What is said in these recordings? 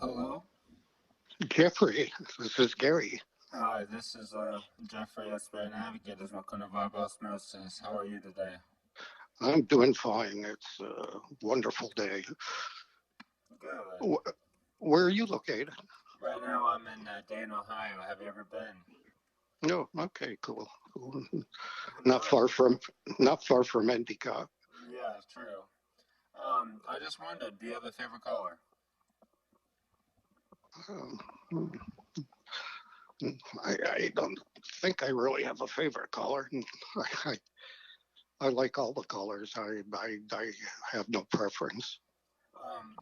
Hello. Jeffrey, this is Gary. Hi, this is Jeffrey SB Navigators. Welcome to Vibe Osmosis. How are you today? I'm doing fine. It's a wonderful day. Good. Where are you located? Right now I'm in Dayton, Ohio. Have you ever been? No, okay, cool. Cool. Not Good. far from not far from Endicott. Yeah, it's true. I just wondered, do you have a favorite color? Um, I don't think I really have a favorite color. I, I like all the colors. I have no preference.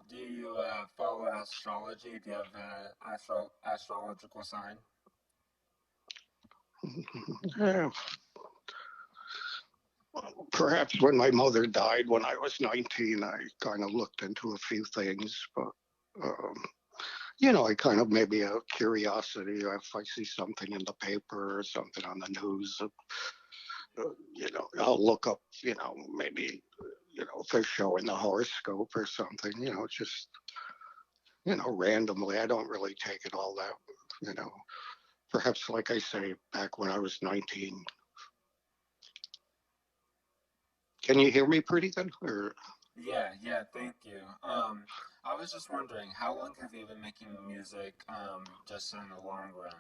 Do you follow astrology? Do you have an astrological sign? Yeah, perhaps when my mother died when I was 19, I kind of looked into a few things, but um, I kind of maybe a curiosity if I see something in the paper or something on the news, I'll look up, maybe, if they're showing the horoscope or something, just, randomly. I don't really take it all that, you know, perhaps like I say, back when I was 19. Can you hear me pretty good? Or, Yeah, yeah, thank you. I was just wondering, how long have you been making music, just in the long run?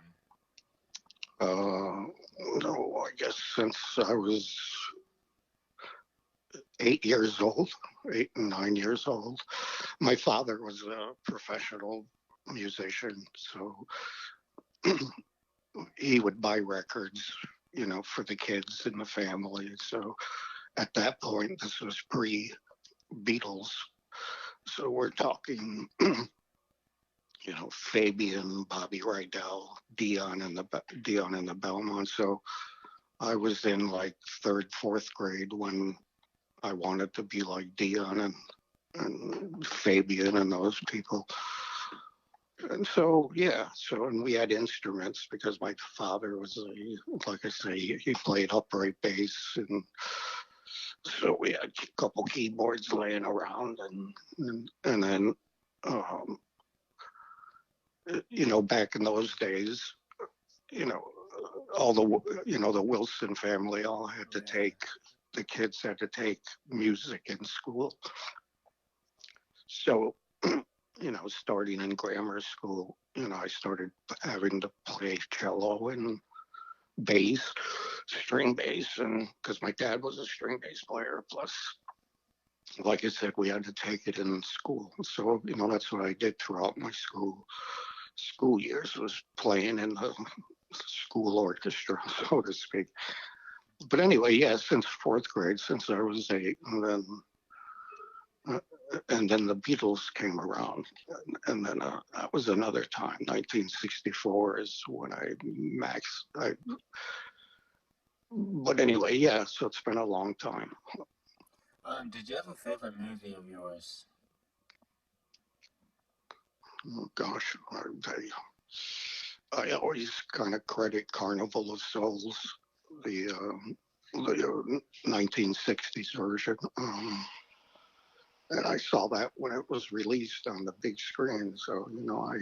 uh, no, I guess since I was 8 years old, 8 and 9 years old. My father was a professional musician, so he would buy records, for the kids in the family. So at that point, this was pre Beatles. So we're talking, Fabian, Bobby Rydell, Dion and the Belmont. So I was in like third, fourth grade when I wanted to be like Dion and Fabian and those people. And so, yeah, and we had instruments because my father was, like I say, he played upright bass. And so we had a couple keyboards laying around. And then, um, back in those days, you know, all the Wilson family all had to Yeah. take, the kids had to take music in school. So, starting in grammar school, I started having to play cello and bass, string bass, and because my dad was a string bass player. Plus, like I said, we had to take it in school. So, that's what I did throughout my school years was playing in the school orchestra, so to speak. But anyway, yeah, since fourth grade, since I was 8, uh, and then the Beatles came around, and then that was another time. 1964 is when but anyway, yeah. So it's been a long time. Did you have a favorite movie of yours? Oh, gosh, I always kind of credit Carnival of Souls, the 1960s version. And I saw that when it was released on the big screen. So I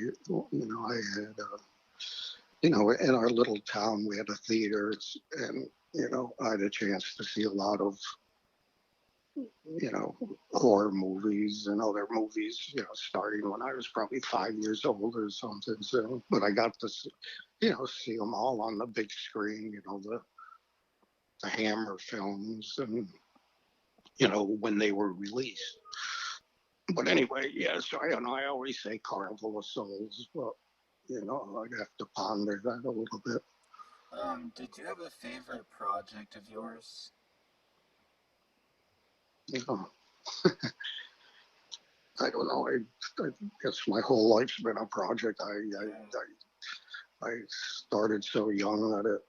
had in our little town we had a theater, and I had a chance to see a lot of horror movies and other movies. Starting when I was probably 5 years old or something. So, but I got to see them all on the big screen. The Hammer films, and when they were released. But anyway, yeah, so I don't know. I always say Carnival of Souls, but I'd have to ponder that a little bit. Did you have a favorite project of yours? You know, I don't know. I guess my whole life's been a project. Yeah. I started so young that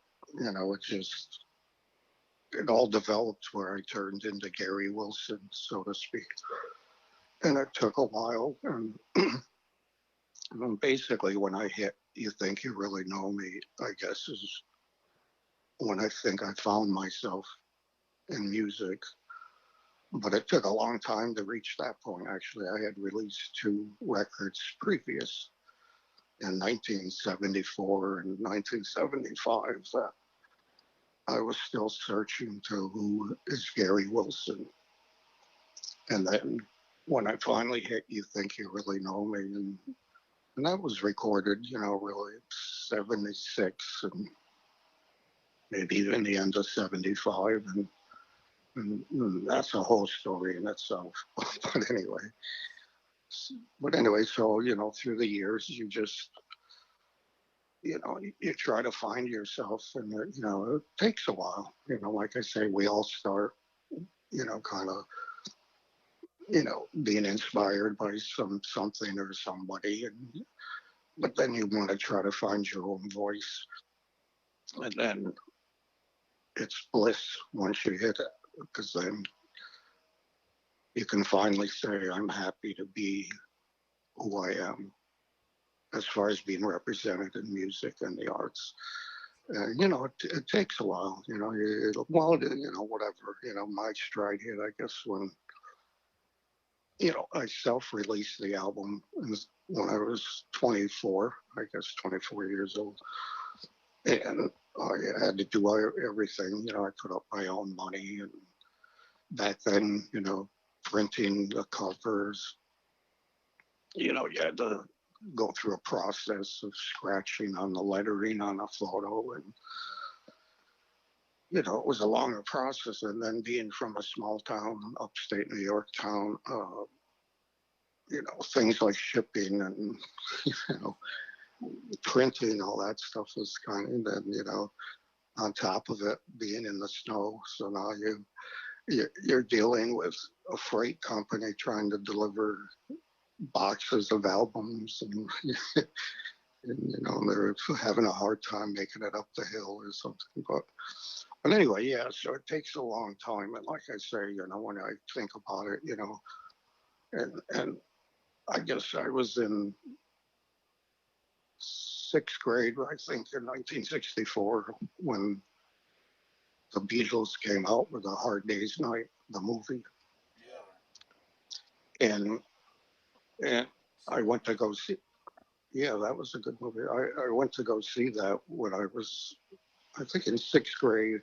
it all developed where I turned into Gary Wilson, so to speak. And it took a while. And basically, when I hit, you think you really know me, I guess, is when I think I found myself in music. but it took a long time to reach that point. Actually, I had released two records previous in 1974 and 1975 that I was still searching to who is Gary Wilson. And then when I finally hit You Think You Really Know Me, and that was recorded, really 76 and maybe even the end of 75. And that's a whole story in itself. but anyway, so, through the years, you just, you try to find yourself, and, it takes a while. Like I say, we all start, kind of, being inspired by something or somebody. But then you want to try to find your own voice. And then it's bliss once you hit it, because then you can finally say, I'm happy to be who I am as far as being represented in music and the arts. It takes a while, whatever, my stride hit, I guess, when, I self-released the album when I was 24, I guess 24 years old. And I had to do everything, I put up my own money. And back then, printing the covers, you had to go through a process of scratching on the lettering on a photo. And, it was a longer process. And then being from a small town, upstate New York town, things like shipping and, you know, printing, all that stuff was kind of, and then, on top of it being in the snow. So now you're dealing with a freight company trying to deliver boxes of albums, and, and they're having a hard time making it up the hill or something. But anyway, yeah. So it takes a long time, and like I say, when I think about it, and I guess I was in sixth grade, I think, in 1964 when the Beatles came out with A Hard Day's Night, the movie, and and I went to go see. Yeah, that was a good movie. I went to go see that when I was, I think, in sixth grade,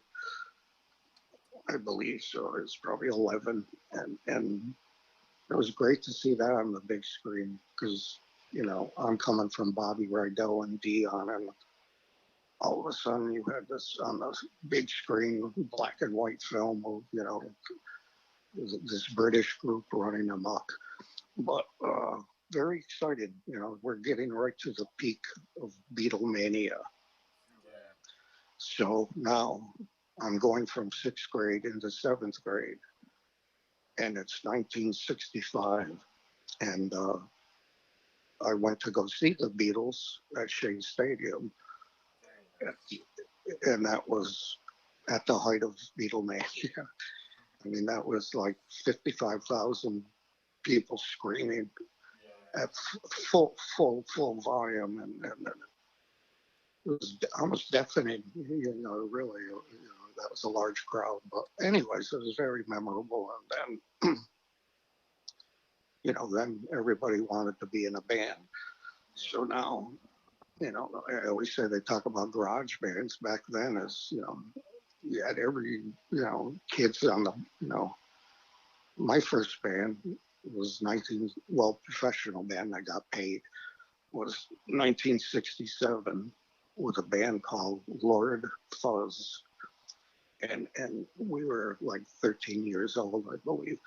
I believe. So it was probably 11, and it was great to see that on the big screen because I'm coming from Bobby Rydell and Dion, and all of a sudden you had this on the big screen, black and white film of this British group running amok. But very excited. We're getting right to the peak of Beatlemania. So now I'm going from sixth grade into seventh grade, and it's 1965, and I went to go see the Beatles at Shea Stadium, and that was at the height of Beatlemania. I mean, that was like 55,000 people screaming at full volume, and it was almost deafening. Really, that was a large crowd. But anyways, it was very memorable. And then, then everybody wanted to be in a band. So now, I always say they talk about garage bands. Back then, as you had every, kids on the, my first band was professional band. I got paid was 1967 with a band called Lord Fuzz, and we were like 13 years old, I believe,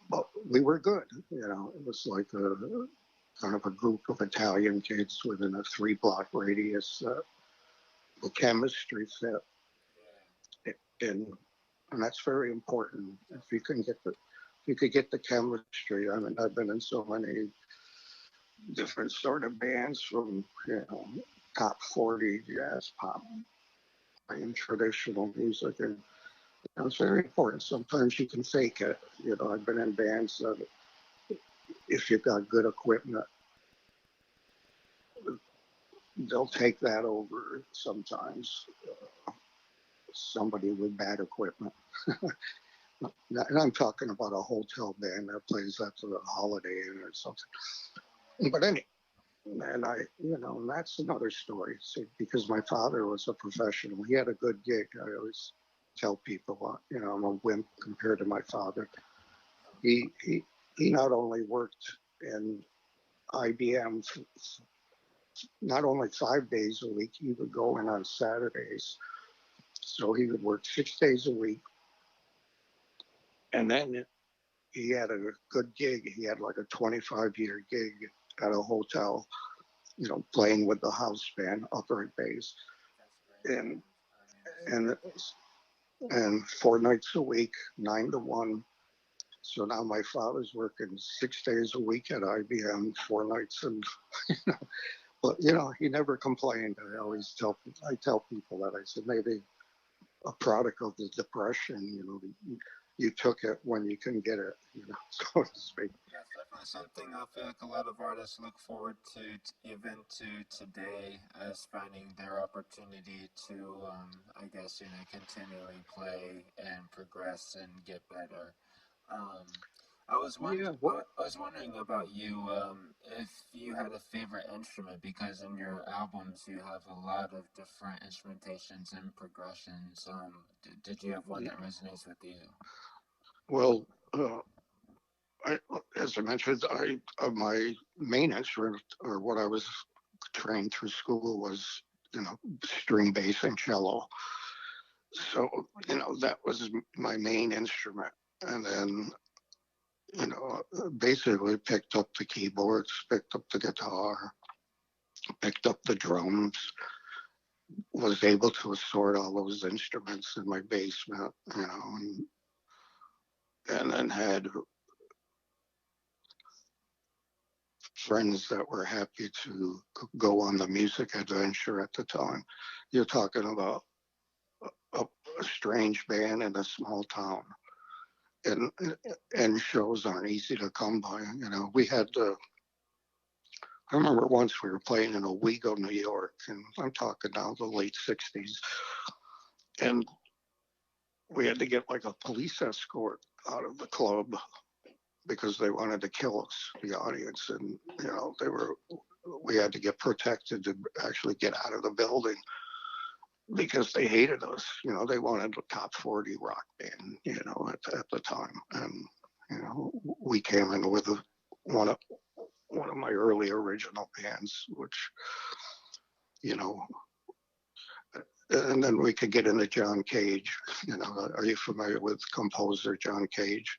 but we were good. It was like a kind of a group of Italian kids within a 3-block radius. The chemistry fit, and that's very important. If you can get the if you could get the chemistry. I mean, I've been in so many different sort of bands from top 40 jazz, pop, and traditional music, and it's very important. Sometimes you can fake it. I've been in bands that if you've got good equipment, they'll take that over sometimes somebody with bad equipment. And I'm talking about a hotel band that plays after the Holiday Inn or something. But anyway, and that's another story. See, because my father was a professional, he had a good gig. I always tell people, I'm a wimp compared to my father. He he he not only worked in IBM not only 5 days a week, he would go in on Saturdays. So he would work 6 days a week, and then he had a good gig. He had like a 25-year gig at a hotel, playing with the house band, upright bass, and and and 4 nights a week, 9 to 1. So now my father's working 6 days a week at IBM, 4 nights, and but he never complained. I tell people that, I said, maybe a product of the depression. You took it when you can get it, so to speak. That's definitely something I feel like a lot of artists look forward to, even to today, as finding their opportunity to, I guess, continually play and progress and get better. Um, Yeah, well, I was wondering about you, if you had a favorite instrument, because in your albums you have a lot of different instrumentations and progressions. Did you have one that resonates with you? well, I, as I mentioned, my main instrument, or what I was trained through school, was string bass and cello. So that was my main instrument, and then basically picked up the keyboards, picked up the guitar, picked up the drums, was able to assort all those instruments in my basement, and then had friends that were happy to go on the music adventure at the time. You're talking about a, a strange band in a small town, and and shows aren't easy to come by. We had I remember once we were playing in Owego, New York, and I'm talking now the late '60s, and we had to get like a police escort out of the club because they wanted to kill us, the audience, and we had to get protected to actually get out of the building because they hated us. They wanted a top 40 rock band, at the time, and we came in with one of one of my early original bands, which you know, and then we could get into John Cage. Are you familiar with composer John Cage?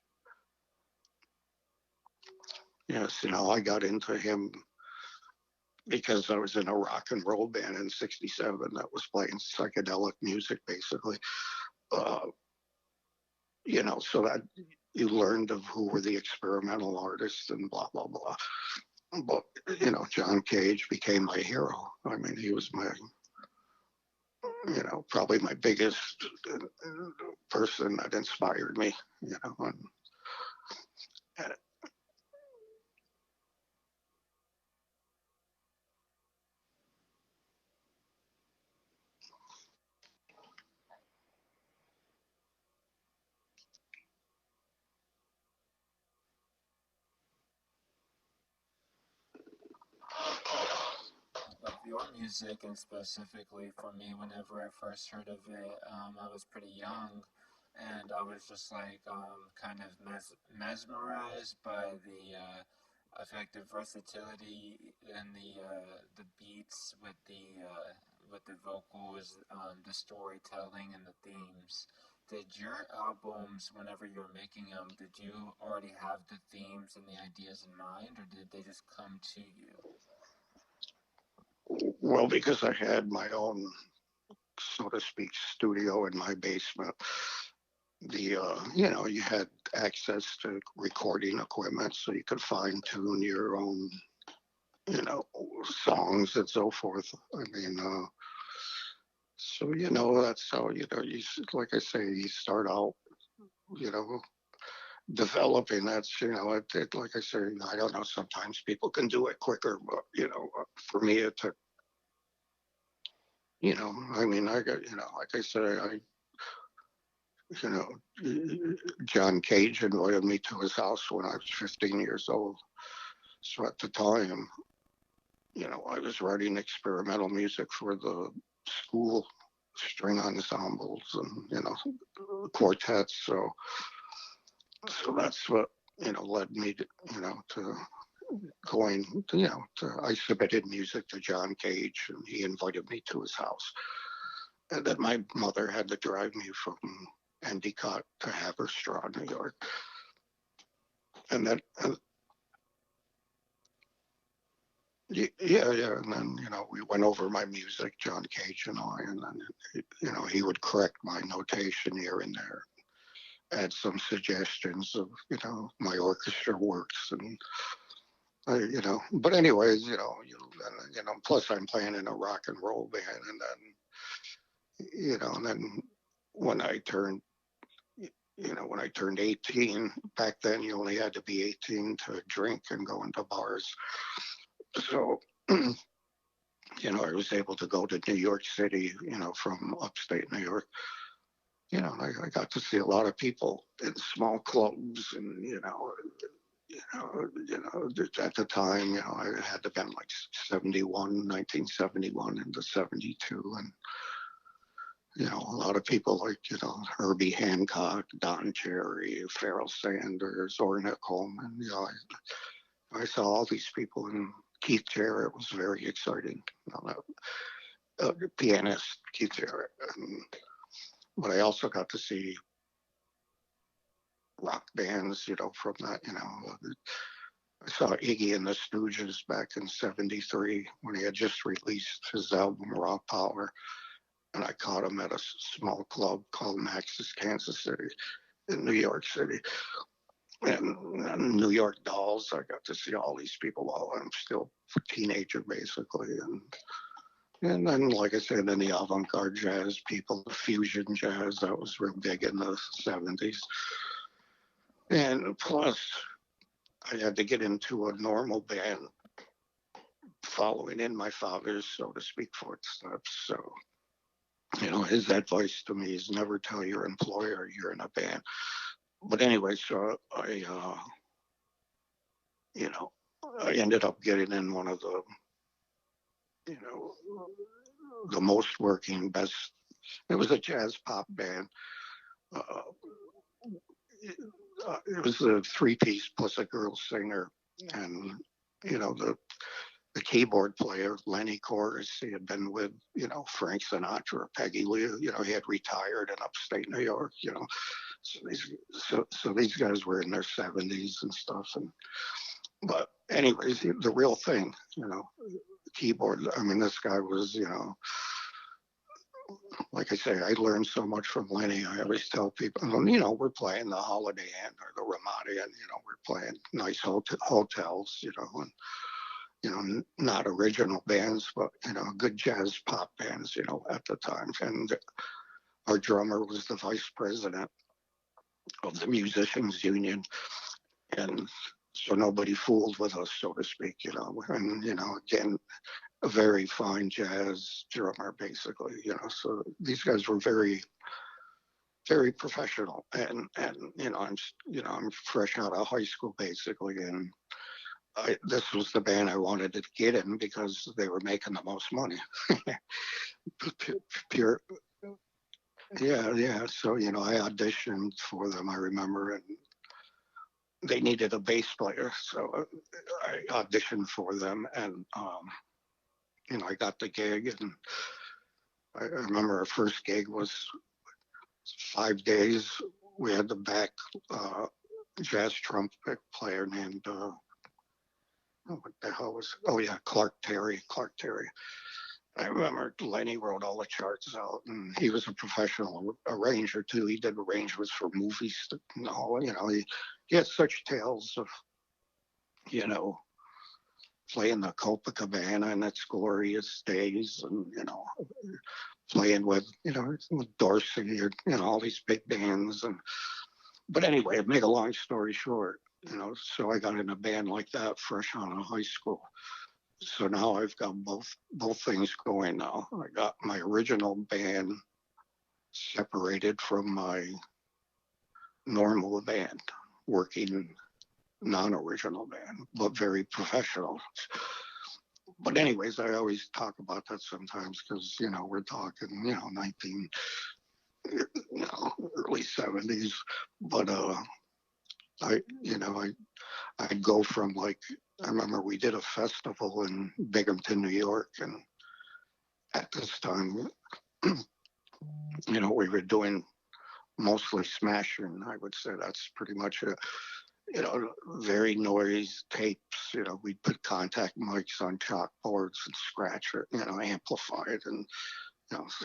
Yes, I got into him because I was in a rock and roll band in '67 that was playing psychedelic music, basically. Uh, so that you learned of who were the experimental artists and blah, blah, blah. But, John Cage became my hero. I mean, he was probably my biggest person that inspired me, and Of your music, and specifically for me, whenever I first heard of it, I was pretty young, and I was just like, kind of mesmerized by the effective versatility and the beats with the vocals, the storytelling, and the themes. Did your albums, whenever you were making them, did you already have the themes and the ideas in mind, or did they just come to you? well, because I had my own, so to speak, studio in my basement. You had access to recording equipment, so you could fine tune your own, you know, songs and so forth. I mean, so that's how like I say, you start out, you know, developing. That's like I say, I don't know. Sometimes people can do it quicker, but for me, it took. I mean, I got, like I said, you know, John Cage invited me to his house when I was 15 years old. So at the time, I was writing experimental music for the school string ensembles and, quartets. So that's what, led me to, to going, I submitted music to John Cage and he invited me to his house. And then my mother had to drive me from Endicott to Haverstraw, New York. And then, yeah. And then, we went over my music, John Cage and I, and then, he would correct my notation here and there, add some suggestions of, my orchestra works and, but anyways, plus I'm playing in a rock and roll band. And then when I turned, when I turned 18, back then you only had to be 18 to drink and go into bars. So, I was able to go to New York City, from upstate New York. I got to see a lot of people in small clubs and, at the time, I had to been like 1971 into 72. And, a lot of people like, Herbie Hancock, Don Cherry, Pharoah Sanders, Ornette Coleman. I saw all these people, and Keith Jarrett was very exciting. The pianist, Keith Jarrett. But I also got to see rock bands, from that, I saw Iggy and the Stooges back in 73 when he had just released his album Raw Power. And I caught him at a small club called Max's Kansas City in New York City. And New York Dolls, I got to see all these people while I'm still a teenager, basically. And then, like I said, then the avant-garde jazz people, the fusion jazz, that was real big in the 70s. And plus, I had to get into a normal band following in my father's, so to speak, footsteps. So, his advice to me is never tell your employer you're in a band. But anyway, so I ended up getting in one of the, the most working, best. It was a jazz pop band. It was a three-piece plus a girl singer, and the keyboard player, Lenny Kors, he had been with, Frank Sinatra, Peggy Lee, he had retired in upstate New York, So these guys were in their 70s and stuff. But anyways, the real thing, keyboard, I mean, this guy was, like I say, I learned so much from Lenny. I always tell people, we're playing the Holiday Inn or the Ramada Inn, we're playing nice hotels, and, not original bands, but, good jazz pop bands, at the time. And our drummer was the vice president of the Musicians Union. And so nobody fooled with us, so to speak, and, again, a very fine jazz drummer, basically, so these guys were very, very professional. And I'm fresh out of high school, basically. And this was the band I wanted to get in because they were making the most money. Pure. Yeah. So, I auditioned for them, I remember, and they needed a bass player. So I auditioned for them, and, I got the gig. And I remember our first gig was 5 days. We had the back jazz trumpet player named, what the hell was, oh yeah, Clark Terry. I remember Lenny wrote all the charts out, and he was a professional arranger too. He did arrangements for movies. He had such tales of, playing the Copacabana in its glorious days, and playing with with Dorsey or all these big bands. But anyway, to make a long story short, so I got in a band like that fresh out of high school. So now I've got both things going now. I got my original band separated from my normal band, working non-original band, but very professional. But anyways, I always talk about that sometimes because we're talking 19, early 70s. But I you know I'd go from like I remember we did a festival in Binghamton, New York, and at this time, we were doing mostly smashing. I would say that's pretty much it. Very noise tapes. We'd put contact mics on chalkboards and scratch it, amplify it, and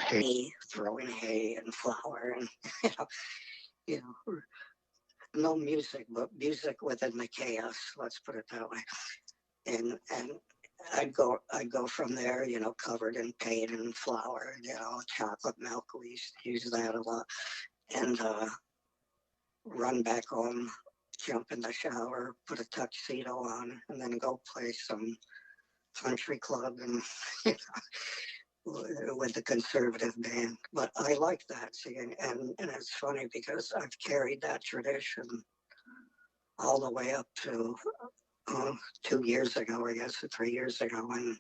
hay, throwing hay and flour, and you know, you know, no music, but music within the chaos. Let's put it that way. And I'd go from there, covered in paint and flour, chocolate milk. We used to use that a lot, and run back home, jump in the shower, put a tuxedo on, and then go play some country club and with the conservative band. But I like that, see, and it's funny because I've carried that tradition all the way up to 2 years ago, I guess, or 3 years ago, when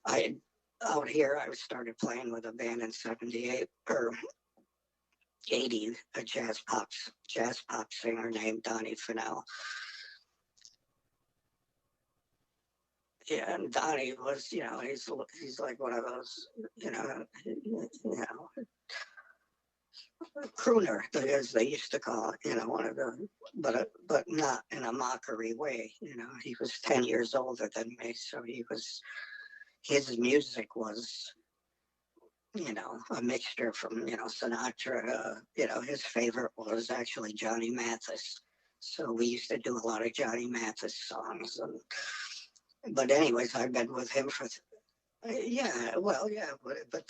I out here I started playing with a band in '78 or '80, a jazz pop singer named Donnie Fennell. Yeah, and Donnie was, he's like one of those, crooner, as they used to call it, one of the, but not in a mockery way. He was 10 years older than me, so his music was, a mixture from Sinatra. His favorite was actually Johnny Mathis. So we used to do a lot of Johnny Mathis songs, but anyways, I've been with him for yeah, well, yeah, but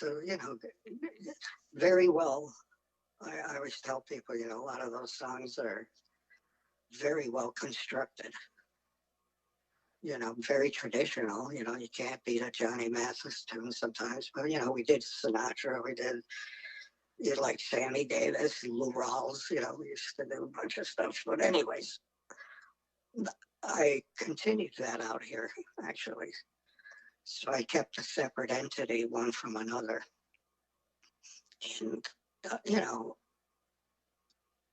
very well. I always tell people, a lot of those songs are very well constructed. Very traditional. You can't beat a Johnny Mathis tune sometimes, but we did Sinatra, we did like Sammy Davis, Lou Rawls. We used to do a bunch of stuff. But anyways, I continued that out here actually. So I kept a separate entity, one from another, and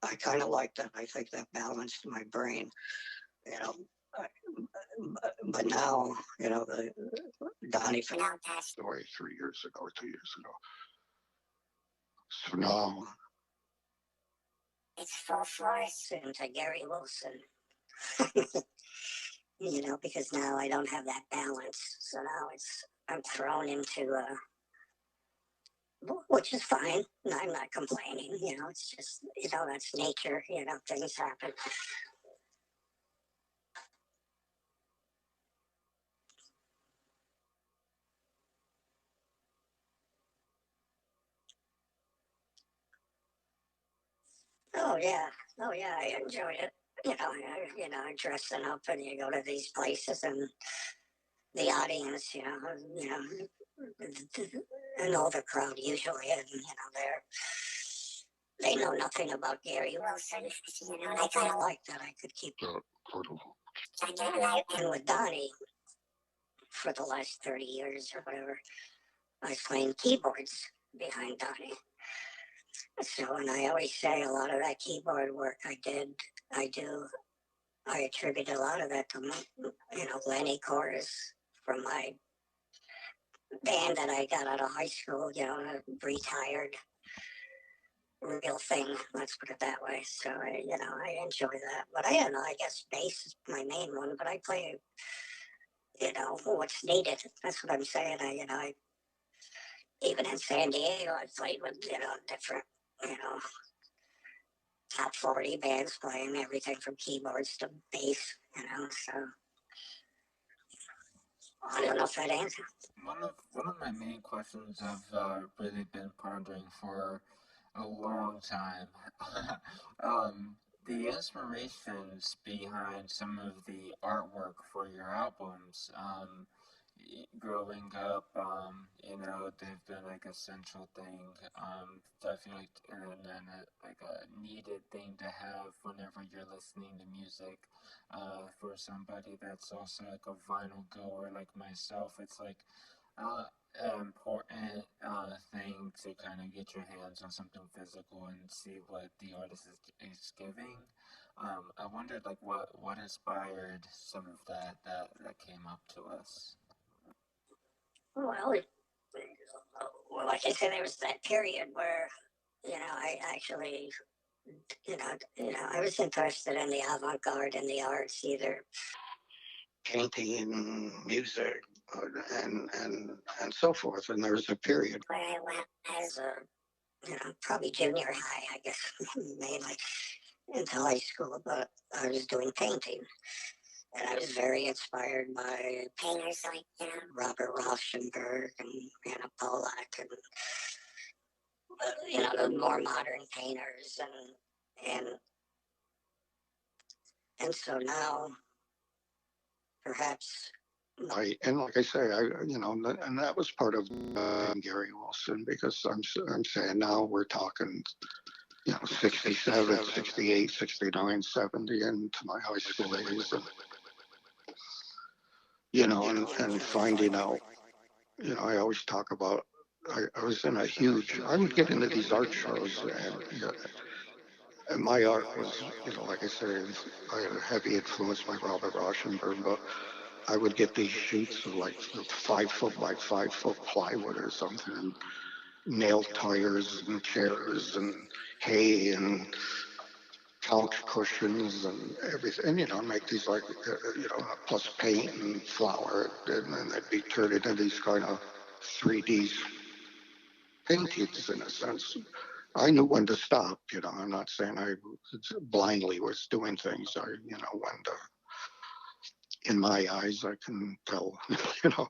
I kind of like that. I think that balanced my brain. You know, but now, the Donnie Fennell passed away 3 years ago or 2 years ago. So now it's full force into Gary Wilson. Because now I don't have that balance. So now I'm thrown into which is fine. I'm not complaining. It's just that's nature. Things happen. Oh yeah, oh yeah, I enjoyed it. Dressing up and you go to these places and the audience, and all the crowd usually, and they know nothing about Gary Wilson, and I kind of like that. I could keep that portable. I did, and with Donnie for the last 30 years or whatever, I was playing keyboards behind Donnie. So, and I always say a lot of that keyboard work I do, I attribute a lot of that to, Lenny Chorus from my band that I got out of high school, retired real thing. Let's put it that way. So I enjoy that. But I guess bass is my main one. But I play, what's needed. That's what I'm saying. I even in San Diego, I played with different, you know, top 40 bands playing everything from keyboards to bass. So I don't know if that answers. One of my main questions I've really been pondering for a long time. The inspirations behind some of the artwork for your albums. growing up, they've been like a central thing. Definitely, and then like a needed thing to have whenever you're listening to music. For somebody that's also like a vinyl goer like myself, it's like uh, an important thing to kind of get your hands on something physical and see what the artist is giving. I wondered like what inspired some of that came up to us. Well, like I said, there was that period where, I actually, I was interested in the avant-garde and the arts, either painting, music, and so forth. And there was a period where I went as a, probably junior high, I guess, mainly into high school, but I was doing painting. And I was very inspired by painters like, Robert Rauschenberg and Anna Pollock and, the more modern painters. And, and so now, perhaps. And like I say, and that was part of Gary Wilson, because I'm saying now we're talking, 67, 68, 69, 70 into my high school days, and finding out, I always talk about, I was in a huge, I would get into these art shows, and my art was, like I said, I had a heavy influence by Robert Rauschenberg, but I would get these shoots of like 5 foot by 5 foot plywood or something, and nail tires and chairs and hay and couch cushions and everything, and make these like, plus paint and flour, and then they'd be turned into these kind of 3D paintings in a sense. I knew when to stop, I'm not saying I blindly was doing things. When in my eyes, I can tell, you know,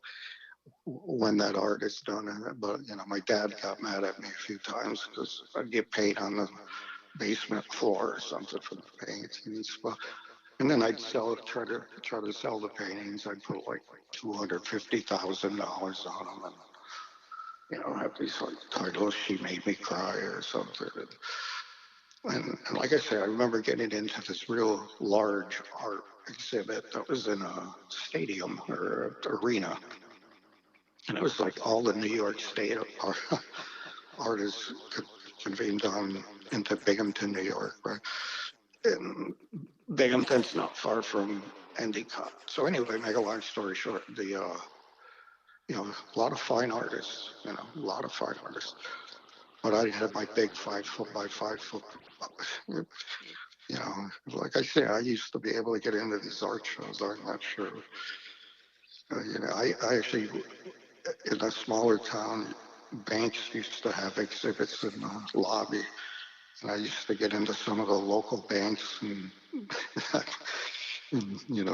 when that art is done. But, my dad got mad at me a few times because I'd get paid on the basement floor or something for the paintings. But, and then I'd try to sell the paintings. I'd put like $250,000 on them, and have these like titles, "She Made Me Cry" or something. And like I said, I remember getting into this real large art exhibit that was in a stadium or arena, and it was like all the New York State artists convened on into Binghamton, New York, right? And Binghamton's not far from Endicott. So anyway, make a long story short, a lot of fine artists, a lot of fine artists. But I had my big 5 foot by 5 foot, like I say, I used to be able to get into these art shows. I'm not sure. I actually, in a smaller town, banks used to have exhibits in the lobby. And I used to get into some of the local banks, and,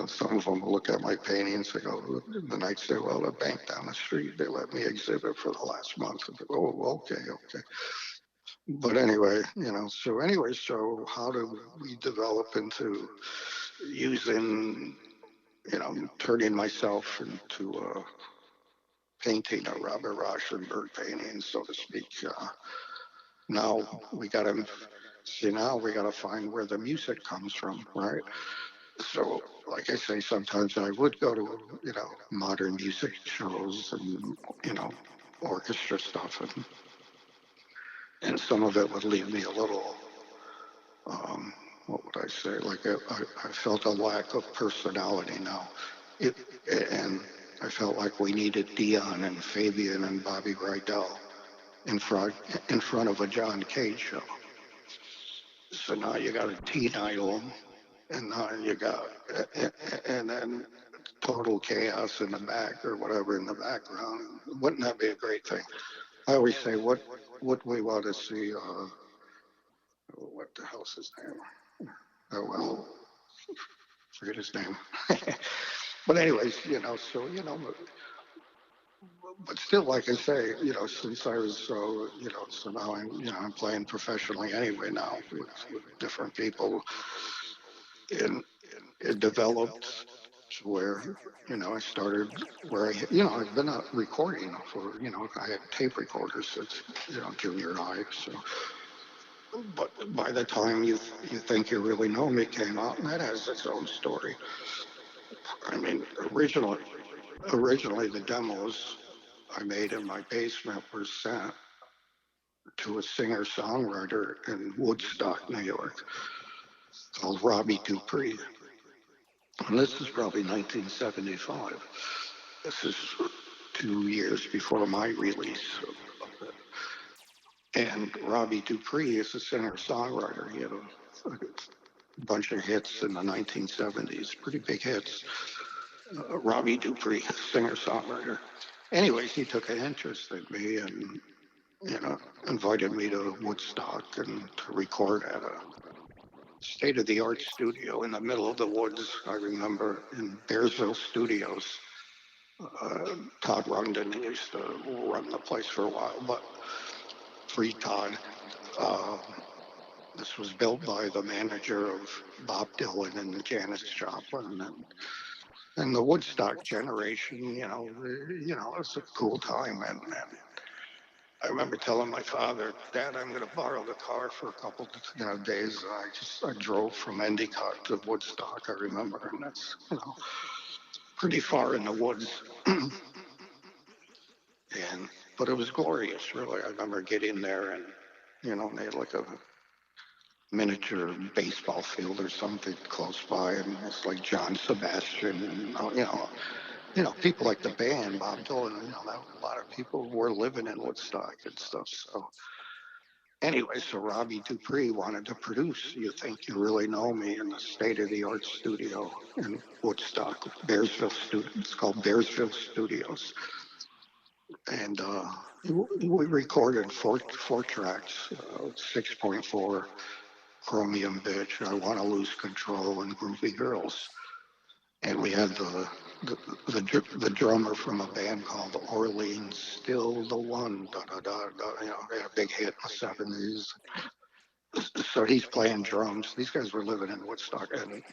some of them will look at my paintings and go, and I'd say, well, the bank down the street, they let me exhibit for the last month. And they go, oh, okay. But anyway, so how do we develop into using, turning myself into painting a Robert Rauschenberg painting, so to speak. Now we got to find where the music comes from, right? So, like I say, sometimes I would go to, modern music shows and, orchestra stuff, and some of it would leave me a little, what would I say? Like I felt a lack of personality now. It, and I felt like we needed Dion and Fabian and Bobby Rydell in front of a John Cage show. So now you got a teen idol, and now you got, and then total chaos in the back or whatever in the background. Wouldn't that be a great thing? I always say, what would we want to see? What the hell's his name? Oh well, forget his name. But anyways, so but still, like I say, since I was so, so now I'm playing professionally anyway now with different people, and it developed. where, I started where I've been recording for, I had tape recorders since, junior high. So, but by the time you think you really know me came out, and that has its own story. I mean, originally the demos I made in my basement were sent to a singer-songwriter in Woodstock, New York, called Robbie Dupree. And this is probably 1975. This is 2 years before my release. And Robbie Dupree is a singer-songwriter. He had a bunch of hits in the 1970s, pretty big hits. Robbie Dupree, singer-songwriter. Anyways, he took an interest in me and, invited me to Woodstock and to record at a state-of-the-art studio in the middle of the woods. I remember in Bearsville Studios. Todd Rundon used to run the place for a while, but free Todd. This was built by the manager of Bob Dylan and Janis Joplin and the Woodstock generation. It's a cool time. And I remember telling my father, Dad, I'm going to borrow the car for a couple days. I drove from Endicott to Woodstock, I remember, and that's, pretty far in the woods. But it was glorious, really. I remember getting there and, they had like a miniature baseball field or something close by, and it's like John Sebastian and, people like the band, Bob Dylan, a lot of people were living in Woodstock and stuff. So anyway, so Robbie Dupree wanted to produce You Think You Really Know Me in the state-of-the-art studio in Woodstock, Bearsville Studios. It's called Bearsville Studios. And we recorded four tracks, 6.4, Chromium Bitch, I Want to Lose Control, and Groovy Girls. And we had the drummer from a band called Orleans, Still the One, da da da da. They had a big hit in the 70s. So he's playing drums. These guys were living in Woodstock, and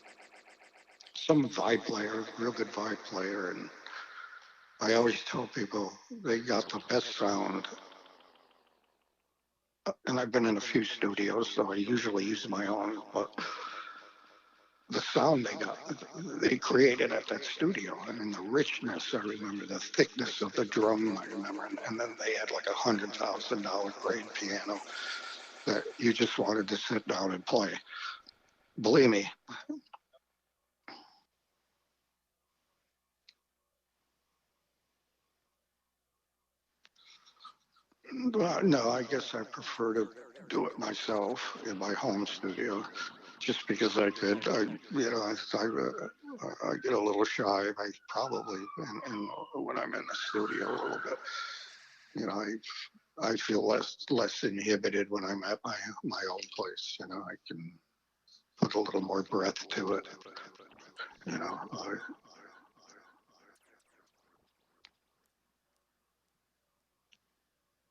some vibe player, real good vibe player. And I always tell people they got the best sound. And I've been in a few studios, so I usually use my own, but the sound they created at that studio, I mean, the richness, I remember, the thickness of the drum, I remember, and then they had like $100,000 grand piano that you just wanted to sit down and play. Believe me. No, I guess I prefer to do it myself in my home studio, just because I could. I get a little shy. I probably, and when I'm in the studio a little bit, I feel less inhibited when I'm at my own place. I can put a little more breath to it.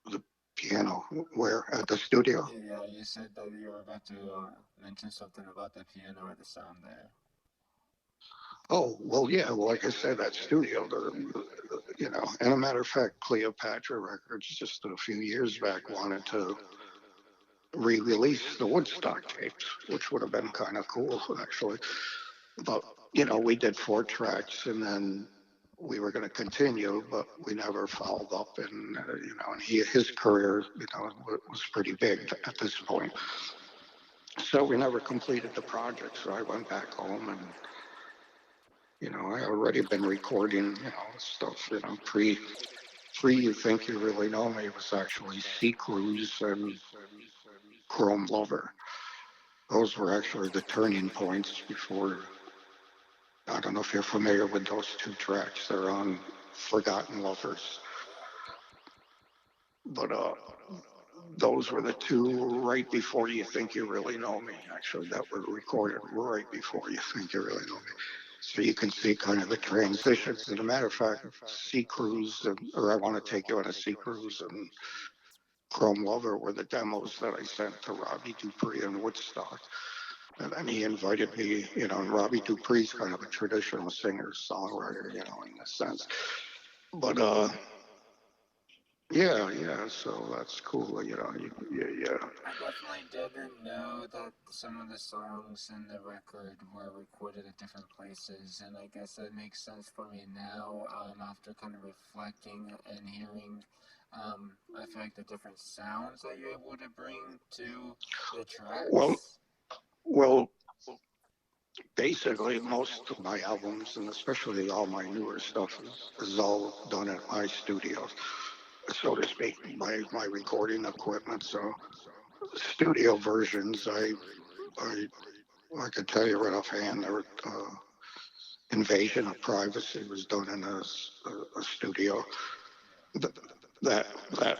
The piano, where at the studio. Yeah, you said that you were about to mention something about the piano or the sound there. Oh, well, yeah. Well, like I said, that studio, and a matter of fact, Cleopatra Records just a few years back wanted to re-release the Woodstock tapes, which would have been kind of cool, actually. But, we did 4 tracks, and then we were going to continue, but we never followed up. And, and his career, was pretty big at this point. So we never completed the project. So I went back home and, I already been recording, stuff, pre You Think You Really Know Me was actually Sea Cruise and Chrome Lover. Those were actually the turning points before. I don't know if you're familiar with those 2 tracks. They're on Forgotten Lovers. But those were the 2 right before You Think You Really Know Me, actually, that were recorded right before You Think You Really Know Me. So you can see kind of the transitions. As a matter of fact, Sea Cruise, or I Want to Take You on a Sea Cruise, and Chrome Lover were the demos that I sent to Robbie Dupree in Woodstock. And then he invited me, and Robbie Dupree's kind of a traditional singer-songwriter, in a sense. But yeah, so that's cool, yeah. I definitely didn't know that some of the songs in the record were recorded at different places, and I guess that makes sense for me now, after kind of reflecting and hearing, I feel like the different sounds that you're able to bring to the Well, tracks. well, basically most of my albums, and especially all my newer stuff, is all done at my studio, so to speak, my recording equipment. So studio versions, I could tell you right offhand, Invasion of Privacy was done in a studio. That that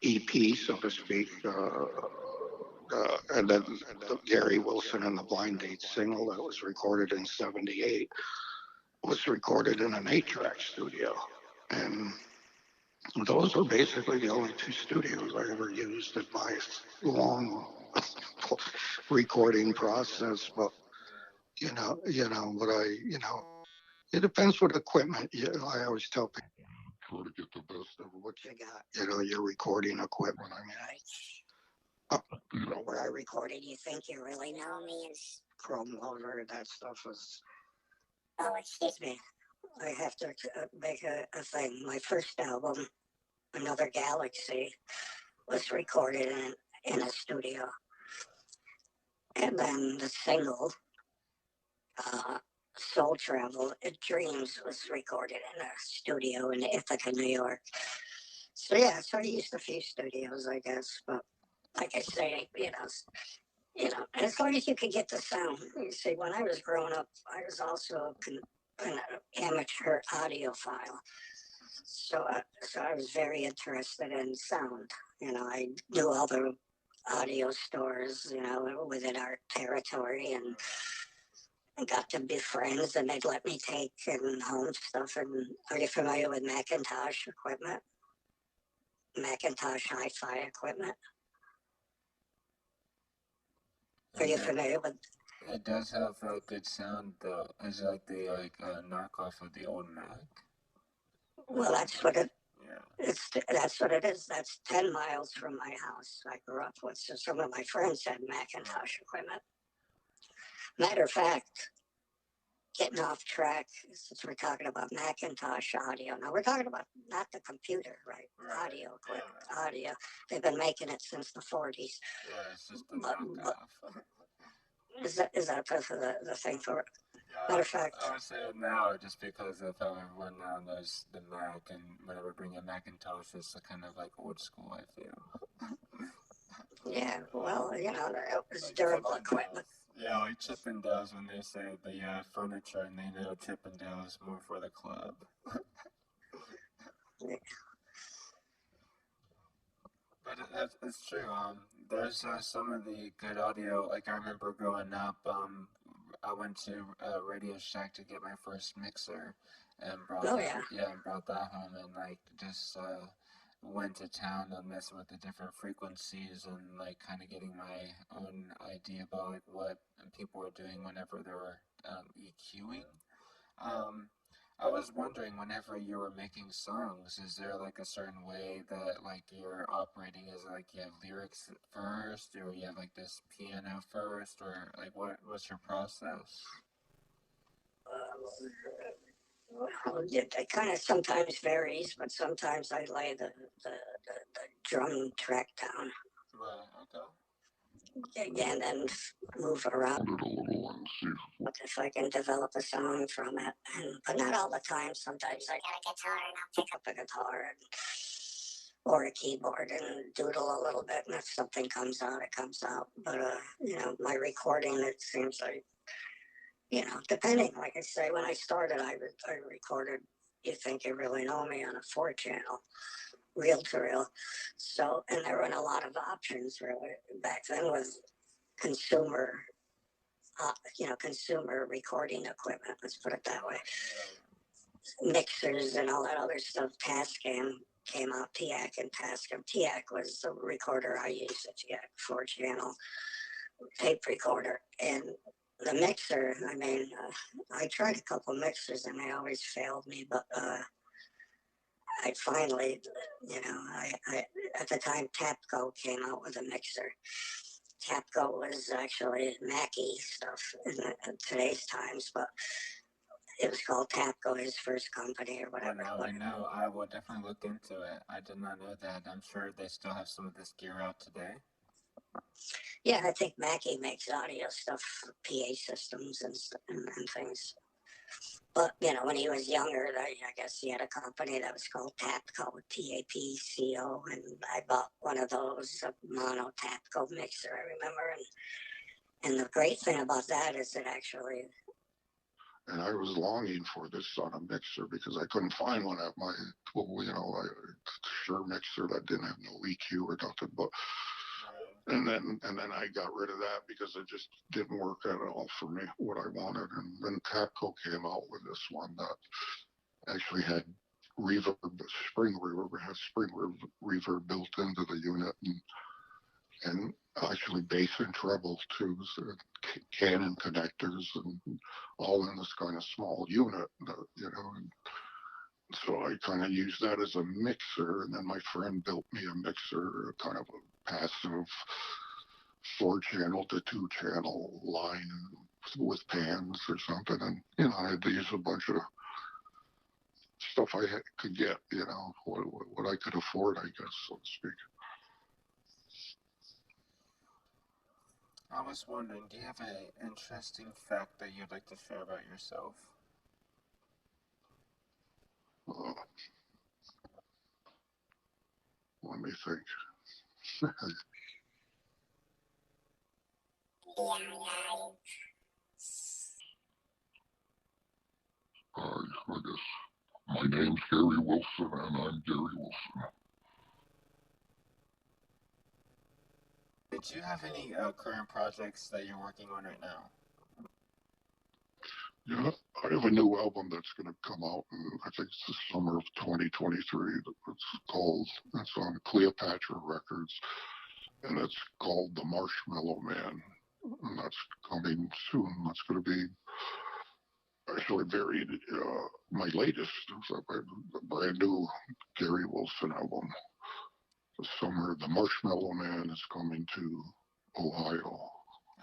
EP, so to speak, and then the Gary Wilson and the Blind Date single that was recorded in '78 was recorded in an 8-track studio, and those were basically the only two studios I ever used in my long recording process. But but it depends what equipment. I always tell people try to get the best of what you got. Your recording equipment. I mean, where I recorded, you think you really know me, and Chrome Loader, that stuff was. Oh, excuse me. I have to make a thing. My first album, Another Galaxy, was recorded in a studio. And then the single, uh, Soul Travel, Dreams, was recorded in a studio in Ithaca, New York. So yeah, so I used a few studios, I guess. But like I say, as long as you could get the sound. You see, when I was growing up, I was also an amateur audiophile. So I was very interested in sound. I knew all the audio stores, within our territory, and got to be friends, and they'd let me take and home stuff. And are you familiar with Macintosh equipment? Macintosh hi-fi equipment? Are you familiar with? It does have a good sound, though. Is it like the knockoff of the old Mac? Well, that's what it. Yeah. That's what it is. That's 10 miles from my house. I grew up with. So some of my friends had Macintosh equipment. Matter of fact, getting off track, since we're talking about Macintosh audio. Now we're talking about not the computer, right? Audio equipment, audio. They've been making it since the 40s. Yeah, it's just the knockoff. Is that the thing for it? Yeah, Matter of fact, I would say it now just because of how everyone now knows the Mac, and whenever we bring a Macintosh, it's kind of like old school, I feel. Yeah, well, it was like durable equipment. Yeah, like Chippendales when they say the furniture, and they know Chippendales more for the club. Yeah. But it's true. There's some of the good audio. Like I remember growing up, I went to Radio Shack to get my first mixer, and brought brought that home, and like just went to town to mess with the different frequencies, and like kind of getting my own idea about like what people were doing whenever they were EQing. Um, I was wondering, whenever you were making songs, is there like a certain way that like you're operating? Is it like you have lyrics first, or you have like this piano first, or like what's your process? Well, it kind of sometimes varies, but sometimes I lay the drum track down. Right. Okay. And then move around it a little and see if I can develop a song from it. But not all the time. Sometimes I got a guitar and I'll pick up a guitar or a keyboard and doodle a little bit. And if something comes out, it comes out. But my recording, it seems like, depending. Like I say, when I started, I recorded "You Think You Really Know Me" on a 4-channel, reel to reel. So, and there weren't a lot of options really back then with consumer, consumer recording equipment. Let's put it that way. Mixers and all that other stuff. Tascam came out. TIAC and Tascam. TIAC was the recorder I used. The TIAC 4-channel. tape recorder. And the mixer, I mean, I tried a couple mixers and they always failed me, but I finally, at the time Tapco came out with a mixer. Tapco was actually Mackie stuff in today's times, but it was called Tapco, his first company or whatever. Well, now I know. I will definitely look into it. I did not know that. I'm sure they still have some of this gear out today. Yeah, I think Mackie makes audio stuff, PA systems and things. But, when he was younger, I guess he had a company that was called Tapco, Tapco, and I bought one of those, a mono Tapco mixer, I remember. And the great thing about that is it actually... And I was longing for this on a mixer because I couldn't find one at my, Shure mixer that didn't have no EQ or nothing. But and then I got rid of that because it just didn't work at all for me what I wanted. And then Tapco came out with this one that actually had reverb, spring reverb built into the unit, and actually bass and treble too, so Canon connectors and all in this kind of small unit, And so I kind of used that as a mixer, and then my friend built me a mixer, kind of a passive 4-channel to 2-channel line with pans or something, and I had to use a bunch of stuff could get, what I could afford, I guess, so to speak. I was wondering, do you have an interesting fact that you'd like to share about yourself? Let me think. I guess my name's Gary Wilson, and I'm Gary Wilson. Did you have any current projects that you're working on right now? Yeah, I have a new album that's going to come out in, I think it's the summer of 2023. It's on Cleopatra Records, and it's called The Marshmallow Man. And that's coming soon. That's going to be actually my latest, a brand new Gary Wilson album. This summer, The Marshmallow Man is coming to Ohio.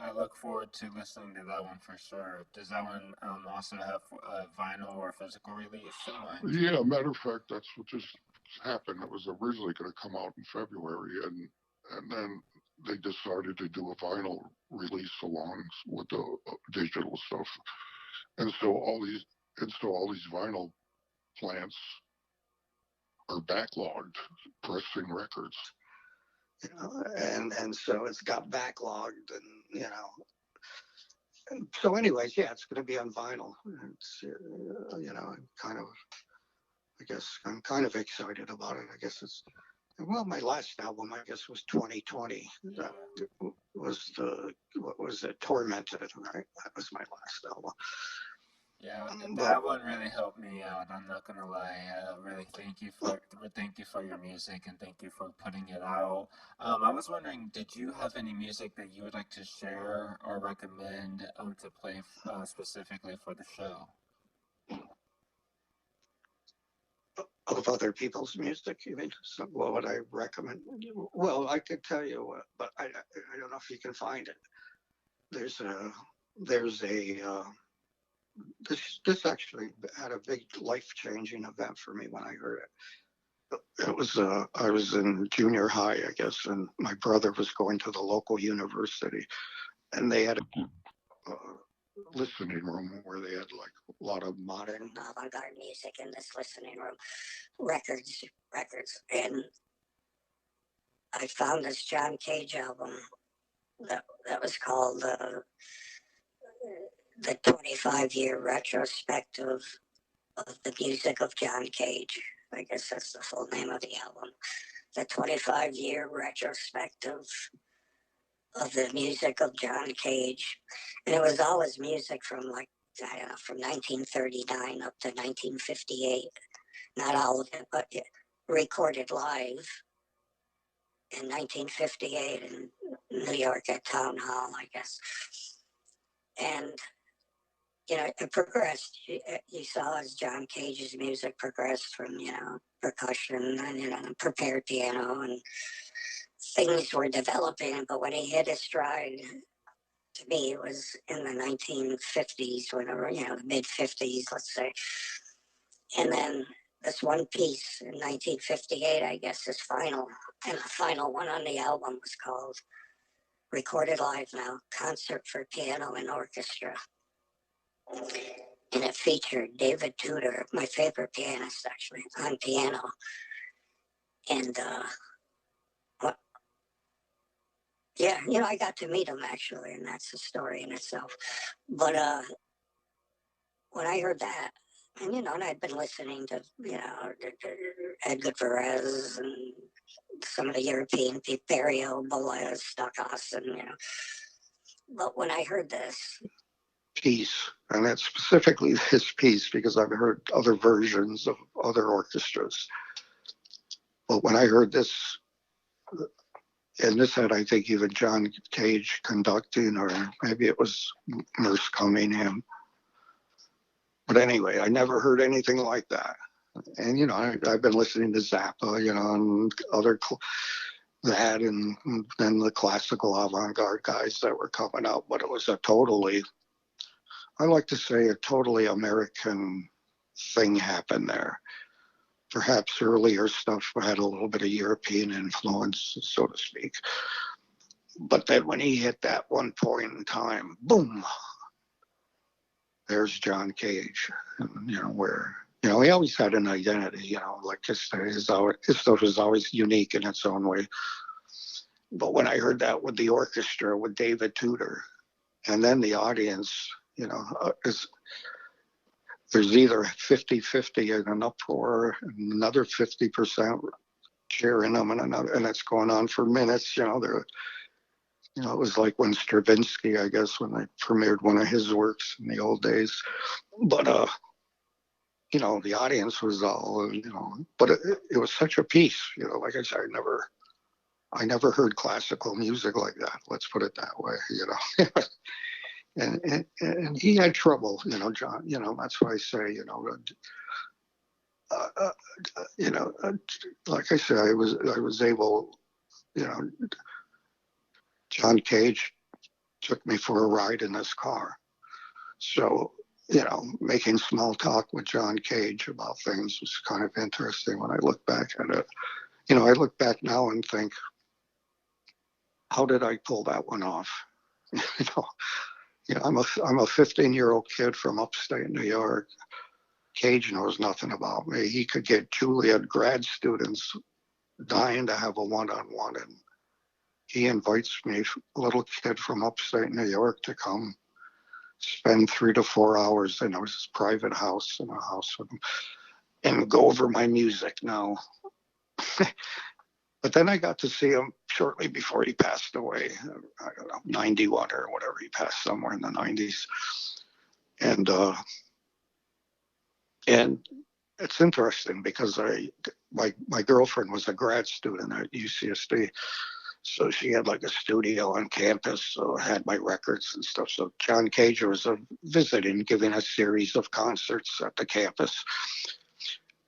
I look forward to listening to that one for sure. Does that one also have a vinyl or physical release in mind? Yeah, matter of fact, that's what just happened. It was originally going to come out in February, and then they decided to do a vinyl release along with the digital stuff, and so all these vinyl plants are backlogged pressing records. And so it's got backlogged, and and so anyways, yeah, it's going to be on vinyl. It's I'm kind of excited about it. I guess my last album, I guess, was 2020. That was Tormented, right? That was my last album. Yeah, that one really helped me out. I'm not gonna lie. Really thank you for your music, and thank you for putting it out. I was wondering, did you have any music that you would like to share or recommend to play specifically for the show? Of other people's music, you mean? So what would I recommend? Well, I could tell you what, but I don't know if you can find it. There's a this actually had a big life-changing event for me when I heard it. It was I was in junior high, I guess, and my brother was going to the local university, and they had a listening room where they had like a lot of modern avant-garde music in this listening room, records, and I found this John Cage album that was called the 25-year retrospective of the music of John Cage. I guess that's the full name of the album. The 25-year retrospective of the music of John Cage. And it was all his music from from 1939 up to 1958. Not all of it, but recorded live in 1958 and New York at Town Hall, I guess. And it progressed. You saw as John Cage's music progressed from, percussion and prepared piano, and things were developing. But when he hit his stride, to me, it was in the 1950s, whatever, the mid 50s, let's say. And then this one piece in 1958, I guess, is final. And the final one on the album was called Recorded Live Now, Concert for Piano and Orchestra. And it featured David Tudor, my favorite pianist, actually, on piano. And, yeah, I got to meet him, actually, and that's a story in itself. But when I heard that, and I'd been listening to, Edgar Varese and some of the European people, Berio, Boles, Stockhausen, But when I heard this piece, and that's specifically this piece because I've heard other versions of other orchestras. But when I heard this, and this had, I think, even John Cage conducting, or maybe it was Merce Cunningham. But anyway, I never heard anything like that. And, I've been listening to Zappa, and other that, and then the classical avant-garde guys that were coming out. But it was I like to say a totally American thing happened there. Perhaps earlier stuff had a little bit of European influence, so to speak. But then when he hit that one point in time, boom, there's John Cage. And, where, he always had an identity, like his stuff was always unique in its own way. But when I heard that with the orchestra, with David Tudor, and then the audience, there's either 50-50 in an uproar, and another 50% cheering them, and it's going on for minutes. It was like when Stravinsky, I guess, when they premiered one of his works in the old days. But the audience was all, but it was such a piece. Like I said, I never heard classical music like that. Let's put it that way. And he had trouble, John. That's why I say, like I said, I was able, John Cage took me for a ride in his car. So, making small talk with John Cage about things was kind of interesting when I look back at it. I look back now and think, how did I pull that one off? I'm a 15-year-old kid from upstate New York. Cage knows nothing about me. He could get Juilliard grad students dying to have a one-on-one, and he invites me, a little kid from upstate New York, to come spend 3 to 4 hours in his private house, in a house with him, and go over my music now. But then I got to see him shortly before he passed away. I don't know, 91 or whatever. He passed somewhere in the 90s. And it's interesting because my girlfriend was a grad student at UCSD. So she had like a studio on campus, so I had my records and stuff. So John Cage was visiting, giving a series of concerts at the campus.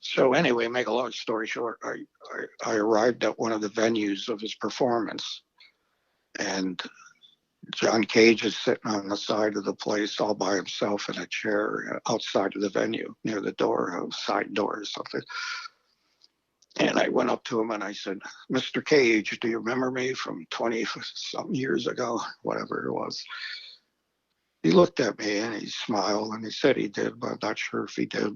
So anyway, make a long story short, I arrived at one of the venues of his performance, and John Cage is sitting on the side of the place all by himself in a chair outside of the venue near the door, a side door or something. And I went up to him and I said, "Mr. Cage, do you remember me from 20-something years ago?" Whatever it was. He looked at me and he smiled and he said he did, but I'm not sure if he did.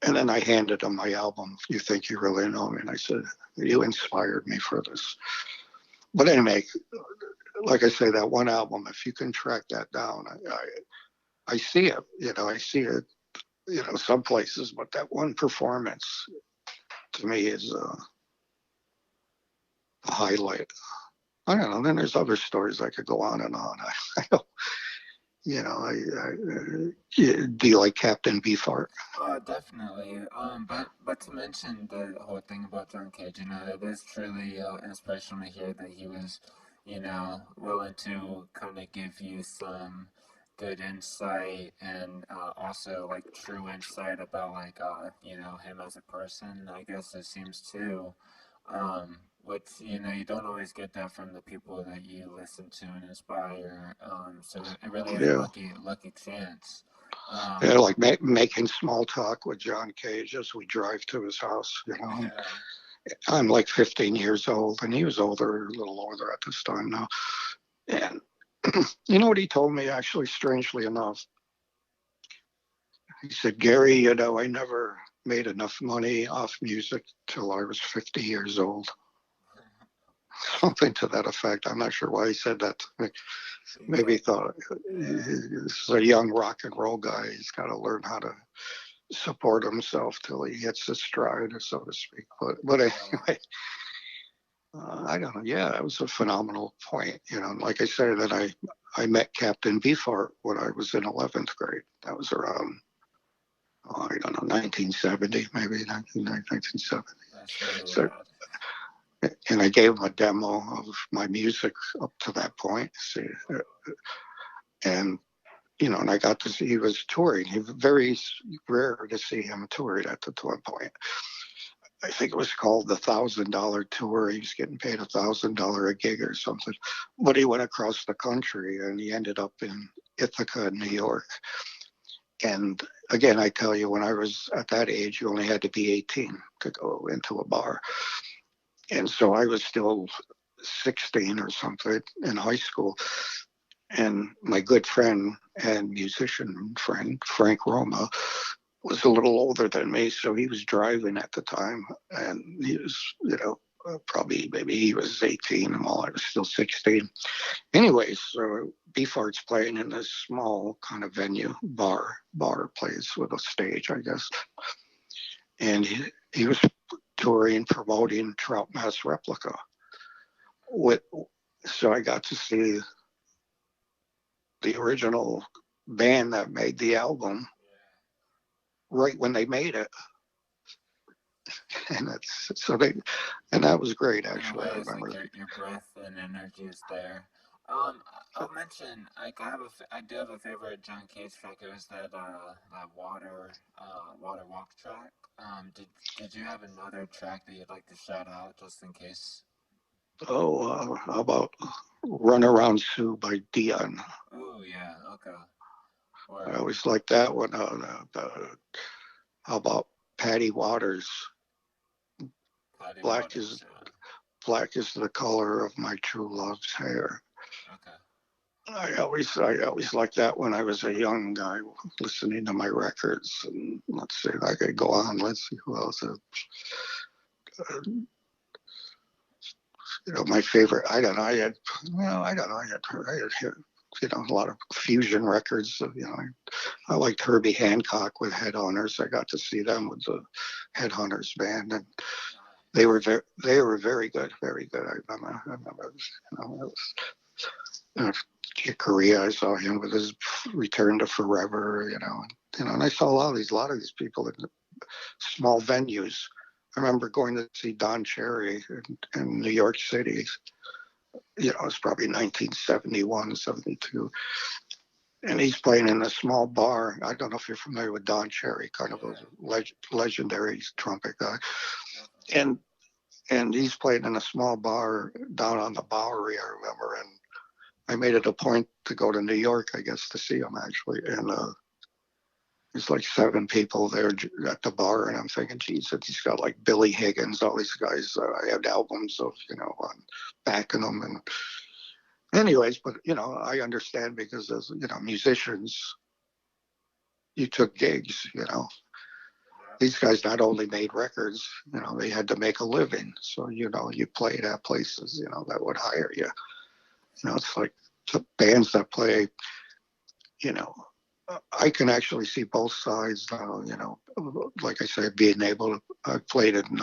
And then I handed him my album, "You Think You Really Know Me?" And I said, "You inspired me for this." But anyway, like I say, that one album, if you can track that down, I see it, I see it, some places, but that one performance to me is a highlight. I don't know. Then there's other stories I could go on and on. I don't, do you like Captain Beefheart? Definitely. But to mention the whole thing about John Cage, it is truly inspirational to hear that he was, willing to kind of give you some good insight and also like true insight about like him as a person. I guess it seems too, which you don't always get that from the people that you listen to and inspire. So it really is a Yeah. lucky chance. Yeah, like making small talk with John Cage as we drive to his house. Yeah. I'm like 15 years old, and he was older, a little older at this time now. And you know what he told me, actually, strangely enough? He said, Gary, I never made enough money off music till I was 50 years old. Something to that effect. I'm not sure why he said that. Maybe he thought this is a young rock and roll guy. He's got to learn how to support himself till he hits his stride, so to speak. But anyway, I don't know. Yeah, that was a phenomenal point. Like I said, that I met Captain Beefheart when I was in 11th grade. That was around, I don't know, 1970, maybe 1970. That's really So, rad. and I gave him a demo of my music up to that point. See, and and I got to see he was touring. He was very rare to see him touring at the one point. I think it was called the $1,000 tour. He was getting paid $1,000 a gig or something. But he went across the country and he ended up in Ithaca, New York. And again, I tell you, when I was at that age, you only had to be 18 to go into a bar. And so I was still 16 or something in high school. And my good friend and musician friend, Frank Roma, was a little older than me, so he was driving at the time, and he was, probably maybe he was 18 and while I was still 16. Anyways, so Beefheart's playing in this small kind of venue, bar place with a stage, I guess. And he was touring, promoting Trout Mass Replica. So I got to see the original band that made the album right when they made it. And that was great, actually. I It's remember like that. your breath and energy is there. I'll mention like I do have a favorite John Cage track. It was that water walk track. Did you have another track that you'd like to shout out just in case? How about Run Around Sue by Dion? Oh yeah, okay. I Or always liked that one. How about Patty Waters? Cloudy Black is Waters. Yeah. black is the color of my true love's hair. Okay. I always liked that when I was a young guy listening to my records. And let's see, I could go on. Let's see who else. My favorite. I don't know. I don't know. I had a lot of fusion records. I liked Herbie Hancock with Headhunters. I got to see them with the Headhunters band, and they were very good, very good. I remember Chick Corea. I saw him with his Return to Forever. And I saw a lot of these people in small venues. I remember going to see Don Cherry in New York City. It's probably 1971, 72. And he's playing in a small bar. I don't know if you're familiar with Don Cherry, kind of a legendary trumpet guy. And he's playing in a small bar down on the Bowery, I remember. And I made it a point to go to New York, I guess, to see him actually. And there's like 7 people there at the bar, and I'm thinking, geez, he's got like Billy Higgins, all these guys. I had albums of, on backing them. And anyways, but, I understand because as, musicians, you took gigs. These guys not only made records, they had to make a living. So, you played at places, that would hire you. It's like the bands that play, I can actually see both sides now, like I said, being able to, I played in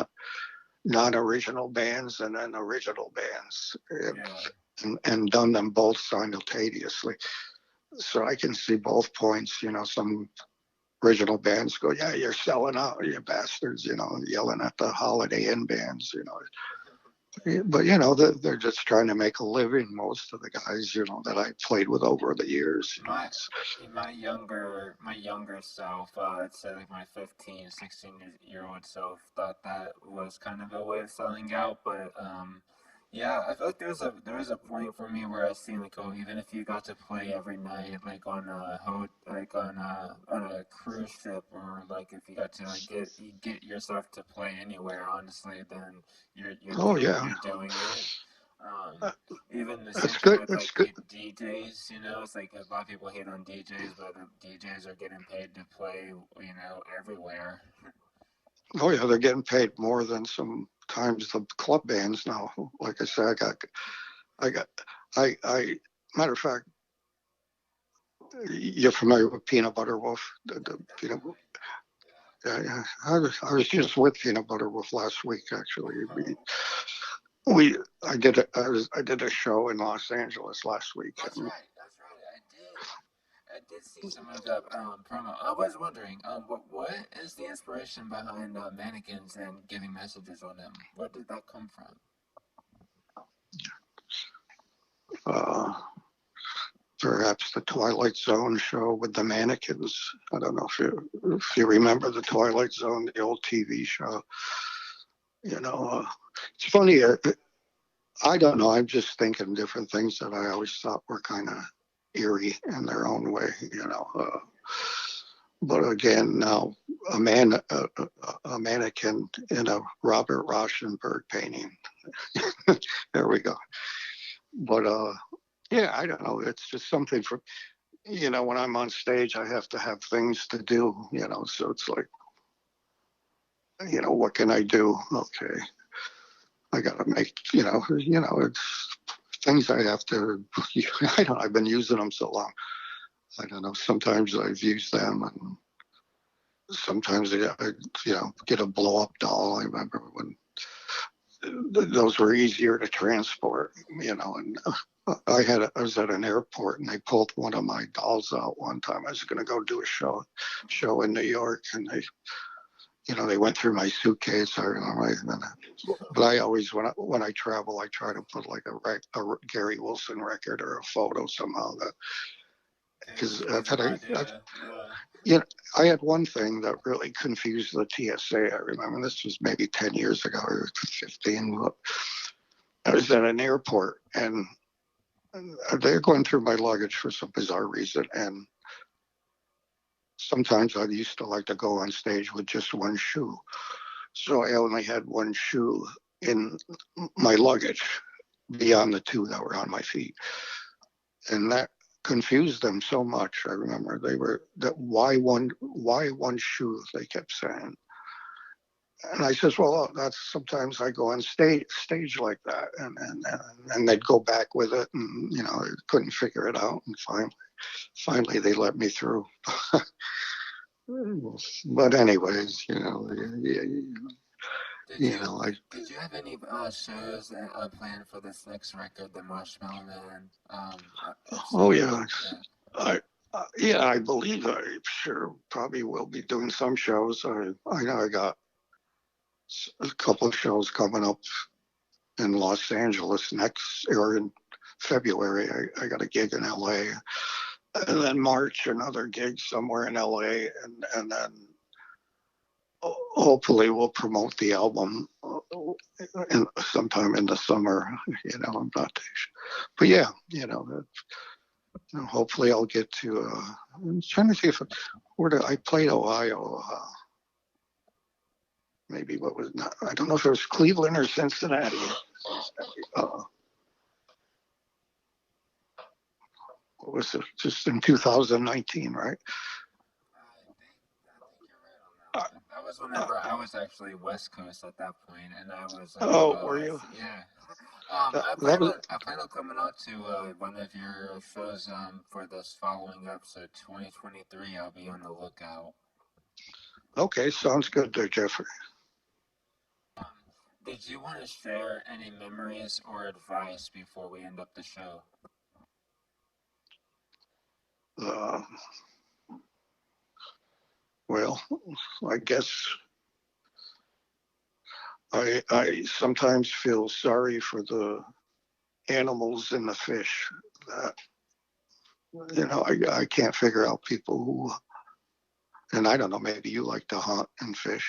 non-original bands and then original bands and done them both simultaneously. So I can see both points, some original bands go, yeah, you're selling out, you bastards, yelling at the Holiday Inn bands, But they're just trying to make a living. Most of the guys, that I played with over the years. My younger self, I'd say like my 15, 16-year-old self, thought that was kind of a way of selling out. But yeah, I feel like there was a point for me where I seen like, oh, even if you got to play every night, like on on a cruise ship, or like if you got to like get yourself to play anywhere, honestly, then Oh yeah, you're doing it. Um, Uh, Even the same that's thing good. with That's like good. DJs, it's like a lot of people hate on DJs, but the DJs are getting paid to play, everywhere. Oh yeah, they're getting paid more than sometimes the club bands now. Like I said, I got, I. Matter of fact, you're familiar with Peanut Butter Wolf? The peanut. Yeah, yeah. I was just with Peanut Butter Wolf last week. Actually, we I did a show in Los Angeles last week. That's right. That's right. I did see some of that promo. I was wondering, what is the inspiration behind mannequins and giving messages on them? Where did that come from? Uh, Perhaps the Twilight Zone show with the mannequins. I don't know if you remember the Twilight Zone, the old TV show. It's funny. I don't know. I'm just thinking different things that I always thought were kind of eerie in their own way. But again, now a mannequin in a Robert Rauschenberg painting. There we go. But yeah, I don't know. It's just something for when I'm on stage, I have to have things to do. So it's like, what can I do? Okay, I got to make. It's things I have to. I don't. I've been using them so long. I don't know. Sometimes I've used them, and sometimes I get a blow up doll. I remember when those were easier to transport. And I was at an airport and they pulled one of my dolls out one time. I was going to go do a show in New York, and they went through my suitcase. I remember, but I always when I travel, I try to put like a Gary Wilson record or a photo somehow that because That's a good idea. I had one thing that really confused the TSA. I remember this was maybe 10 years ago or 15. I was at an airport and they're going through my luggage for some bizarre reason. And sometimes I used to like to go on stage with just one shoe. So I only had one shoe in my luggage beyond the two that were on my feet. And that confused them so much. I remember why one shoe, they kept saying. And I says, well, that's sometimes I go on stage like that, and they'd go back with it, and couldn't figure it out, and finally they let me through. But anyways, Did you have any shows planned for this next record, the Marshmallow Man? Oh Episode? yeah, Yeah. I yeah, I believe I sure probably will be doing some shows. I know I got a couple of shows coming up in Los Angeles next or in February. I got a gig in LA, and then March another gig somewhere in LA, and then hopefully we'll promote the album sometime in the summer. I'm not, but yeah, hopefully I'll get to. I'm trying to see if I played Ohio. Maybe what was not. I don't know if it was Cleveland or Cincinnati. Uh, what was it? Just in 2019, right? I think you're right on that Uh, one. That was uh, whenever I was actually West Coast at that point, and I was like, oh, oh, were you? yeah. That was I plan on coming out to one of your shows for this following episode, 2023. I'll be on the lookout. okay. Sounds good there, Jeffrey. Um, did you want to share any memories or advice before we end up the show? Uh, well, I guess I sometimes feel sorry for the animals and the fish. That, I can't figure out people who, and I don't know, maybe you like to hunt and fish.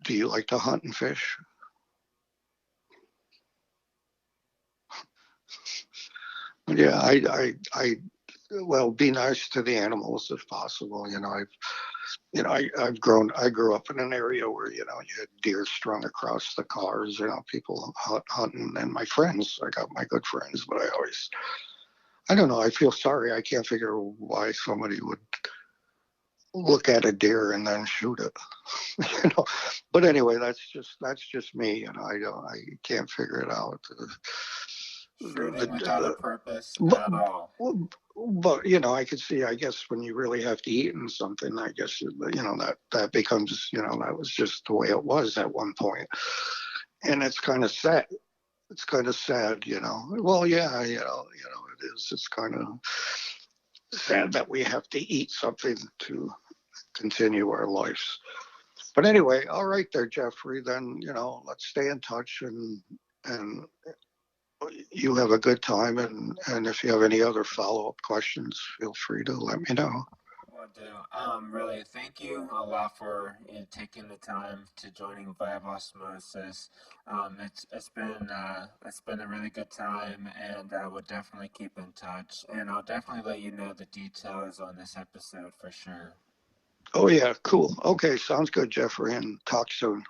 Do you like to hunt and fish? Yeah, well, be nice to the animals if possible. I grew up in an area where, you had deer strung across the cars, people hunting, and my friends, I got my good friends, but I don't know, I feel sorry. I can't figure why somebody would look at a deer and then shoot it, you know. But anyway, that's just me, I can't figure it out. Shooting without a purpose But, at all. but I could see. I guess when you really have to eat in something, I guess that becomes that was just the way it was at one point, and it's kind of sad. It's kind of sad. Well, yeah, it is. It's kind of sad that we have to eat something to continue our lives. But anyway, all right there, Jeffrey. Then let's stay in touch, and you have a good time. And if you have any other follow-up questions, feel free to let me know. Will do. Really, thank you a lot for taking the time to joining Vibe Osmosis. It's been a really good time, and I will definitely keep in touch, and I'll definitely let you know the details on this episode for sure. Oh yeah, cool. Okay, sounds good, Jeffrey, and talk soon.